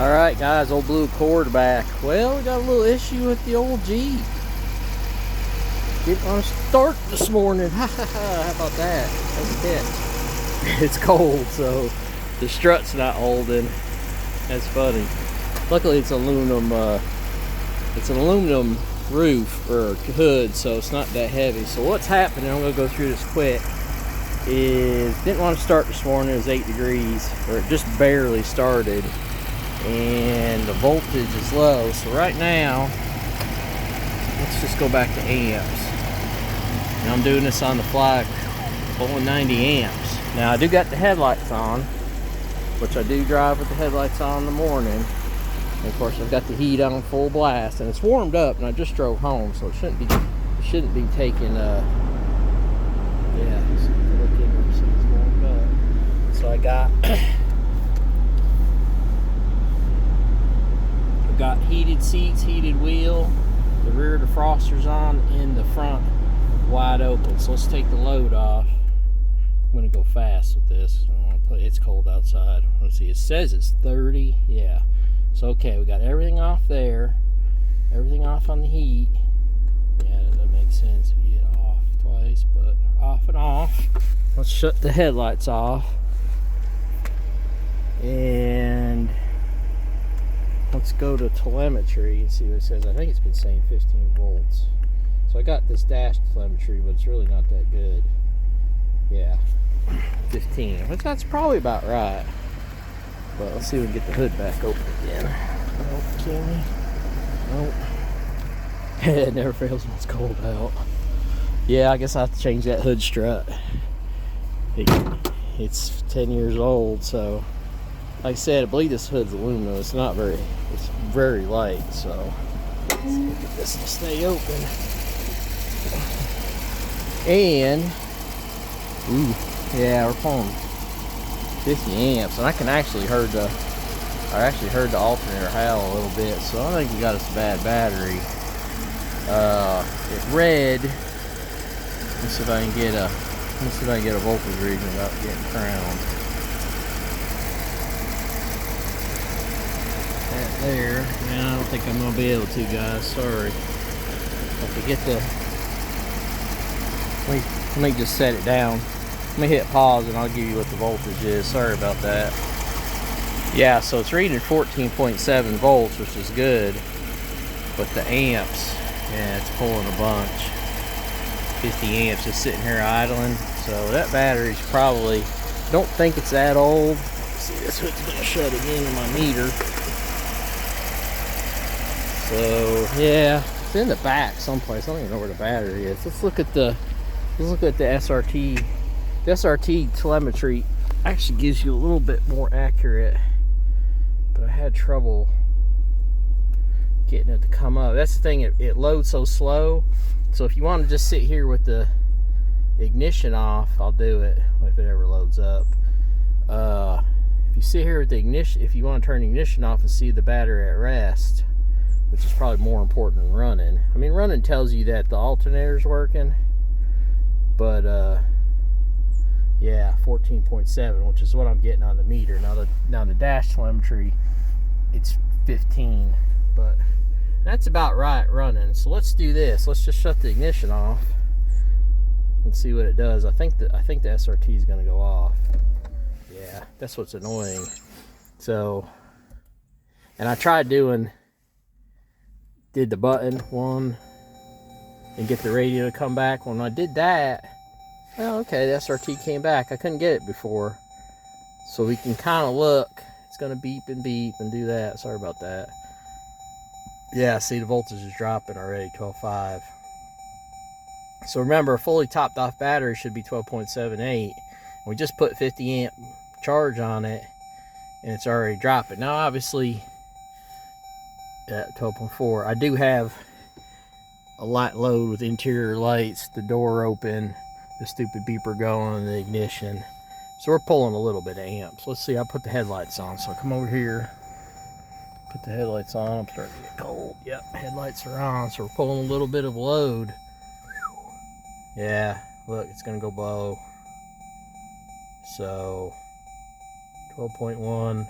Alright guys, old blue quarterback. Well, we got a little issue with the old Jeep. Didn't want to start this morning. How about that? That's a hit. It's cold, so the strut's not holding. That's funny. Luckily it's aluminum roof or hood, so it's not that heavy. So what's happening, I'm gonna go through this quick, is didn't want to start this morning. It was 8 degrees, or it just barely started, and the voltage is low. So right now, let's just go back to amps. Now I'm doing this on the fly, pulling 90 amps. Now I do got the headlights on, which I do drive with the headlights on in the morning. And of course I've got the heat on full blast, and it's warmed up, and I just drove home, so it shouldn't be taking yeah, so look in there, see it's warmed up. So I got heated seats, heated wheel, the rear defroster's on, and the front wide open. So let's take the load off. I'm gonna go fast with this. I don't want to play. It's cold outside. Let's see, it says it's 30. Yeah. So okay, we got everything off there, everything off on the heat. Yeah, that makes sense if you get off twice, but off and off. Let's shut the headlights off, and let's go to telemetry and see what it says. I think it's been saying 15 volts. So I got this dash telemetry, but it's really not that good. Yeah, 15, which that's probably about right. But let's see if we can get the hood back open again. Nope, can we? Nope. It never fails when it's cold out. Yeah, I guess I have to change that hood strut. It's 10 years old, so like I said, I believe this hood's aluminum. It's very light, so let's see if this will stay open. And yeah, we're pulling 50 amps, and I actually heard the alternator howl a little bit, so I think we got us a bad battery. It read. Let's see if I can get a voltage reading without getting crowned. That there. Man, I don't think I'm gonna be able to, guys. Sorry. Have to get the. Let me just set it down. Let me hit pause and I'll give you what the voltage is. Sorry about that. Yeah, so it's reading 14.7 volts, which is good. But the amps, yeah, it's pulling a bunch. 50 amps just sitting here idling. So that battery's probably, don't think it's that old. Let's see, this hood's gonna shut again in my meter. So yeah, it's in the back someplace. I don't even know where the battery is. Let's look at the SRT. The SRT telemetry actually gives you a little bit more accurate, but I had trouble getting it to come up. That's the thing, it loads so slow. So if you want to just sit here with the ignition off, I'll do it if it ever loads up. If you sit here with the ignition, if you want to turn the ignition off and see the battery at rest, which is probably more important than running. I mean, running tells you that the alternator's working, but yeah, 14.7, which is what I'm getting on the meter. Now the dash telemetry, it's 15, but that's about right running. So let's do this. Let's just shut the ignition off and see what it does. I think the SRT is going to go off. Yeah, that's what's annoying. So, and I tried did the button one and get the radio to come back. When I did that, well, okay, the SRT came back. I couldn't get it before. So we can kind of look. It's going to beep and do that. Sorry about that. Yeah, see, the voltage is dropping already, 12.5. So remember, a fully topped off battery should be 12.78. We just put 50 amp charge on it, and it's already dropping. Now, obviously, at 12.4, I do have a light load with interior lights, the door open, the stupid beeper going, the ignition. So we're pulling a little bit of amps. Let's see, I put the headlights on. So come over here, put the headlights on. I'm starting to get cold. Yep, headlights are on. So we're pulling a little bit of load. Yeah, look, it's gonna go below. So 12.1,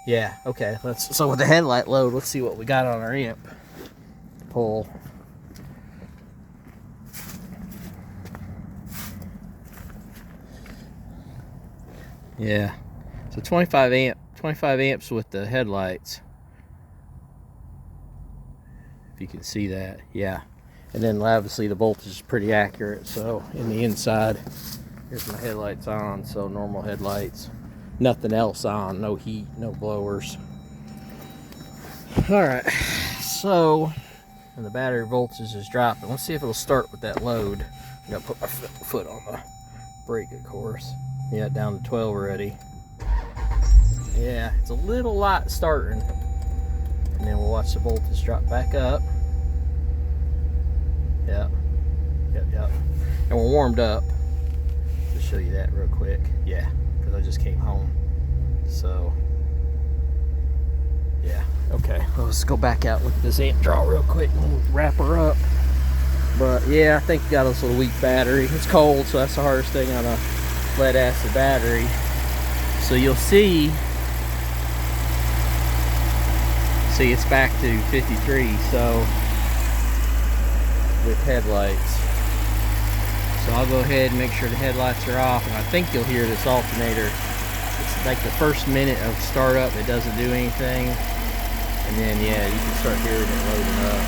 Yeah, okay. So with the headlight load, let's see what we got on our amp. Pull. Yeah. So 25 amps with the headlights. If you can see that. Yeah. And then obviously the voltage is pretty accurate. So in the inside, here's my headlights on. So normal headlights. Nothing else on. No heat, no blowers. Alright. So, and the battery voltage is dropping. Let's see if it'll start with that load. I gotta put my foot on the brake, of course. Yeah, down to 12 already. Yeah, it's a little light starting. And then we'll watch the voltage drop back up. Yep. And we're warmed up. Just show you that real quick. Yeah, because I just came home. So, yeah. Okay, let's go back out with this amp draw real quick and we'll wrap her up. But yeah, I think we got this little weak battery. It's cold, so that's the hardest thing on a lead acid battery. So you'll see it's back to 53, so with headlights. So I'll go ahead and make sure the headlights are off, and I think you'll hear this alternator. It's like the first minute of startup, it doesn't do anything, and then yeah, you can start hearing it loading up.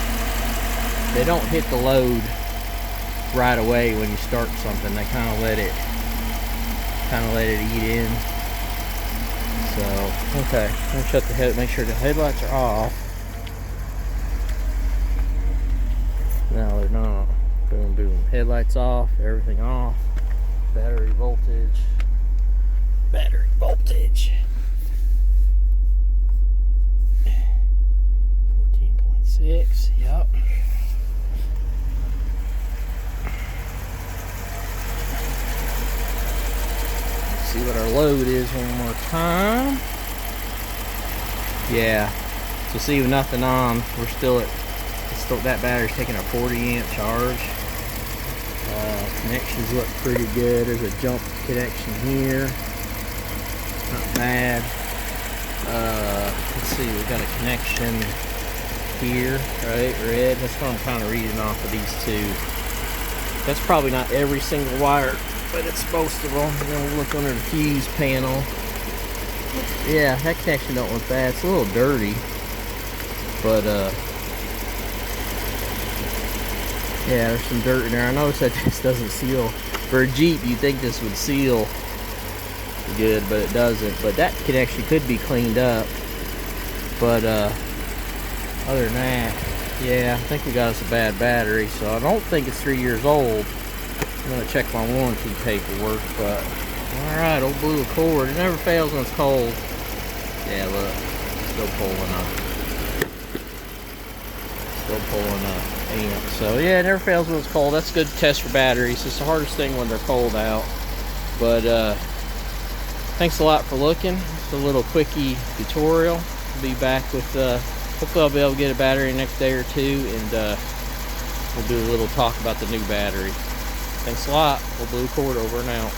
They don't hit the load right away when you start something. They kind of let it eat in. So okay, I'm gonna shut the head. Make sure the headlights are off. No, they're not. Boom, boom. Headlights off. Everything off. Battery voltage. Battery voltage. 14.6. Yep. See what our load is one more time. Yeah, so see with nothing on, we're still at, that battery's taking a 40 amp charge. Connections look pretty good. There's a jump connection here, not bad. Let's see, we've got a connection here, right, red. That's what I'm kind of reading off of these two. That's probably not every single wire, but it's most of them. And then we'll look under the fuse panel. Yeah, that connection don't look bad. It's a little dirty, but yeah, there's some dirt in there. I noticed that this doesn't seal. For a Jeep, you'd think this would seal good, but it doesn't. But that connection could be cleaned up. But other than that, yeah, I think we got us a bad battery. So I don't think it's 3 years old. I'm gonna check my warranty paperwork, but alright, old blue Accord. It never fails when it's cold. Yeah, look, still pulling up amp. So yeah, it never fails when it's cold. That's good to test for batteries. It's the hardest thing when they're cold out. But thanks a lot for looking. It's a little quickie tutorial. I'll be back with hopefully I'll be able to get a battery next day or two, and we'll do a little talk about the new battery. Thanks a lot. Old Blue Accord over and out.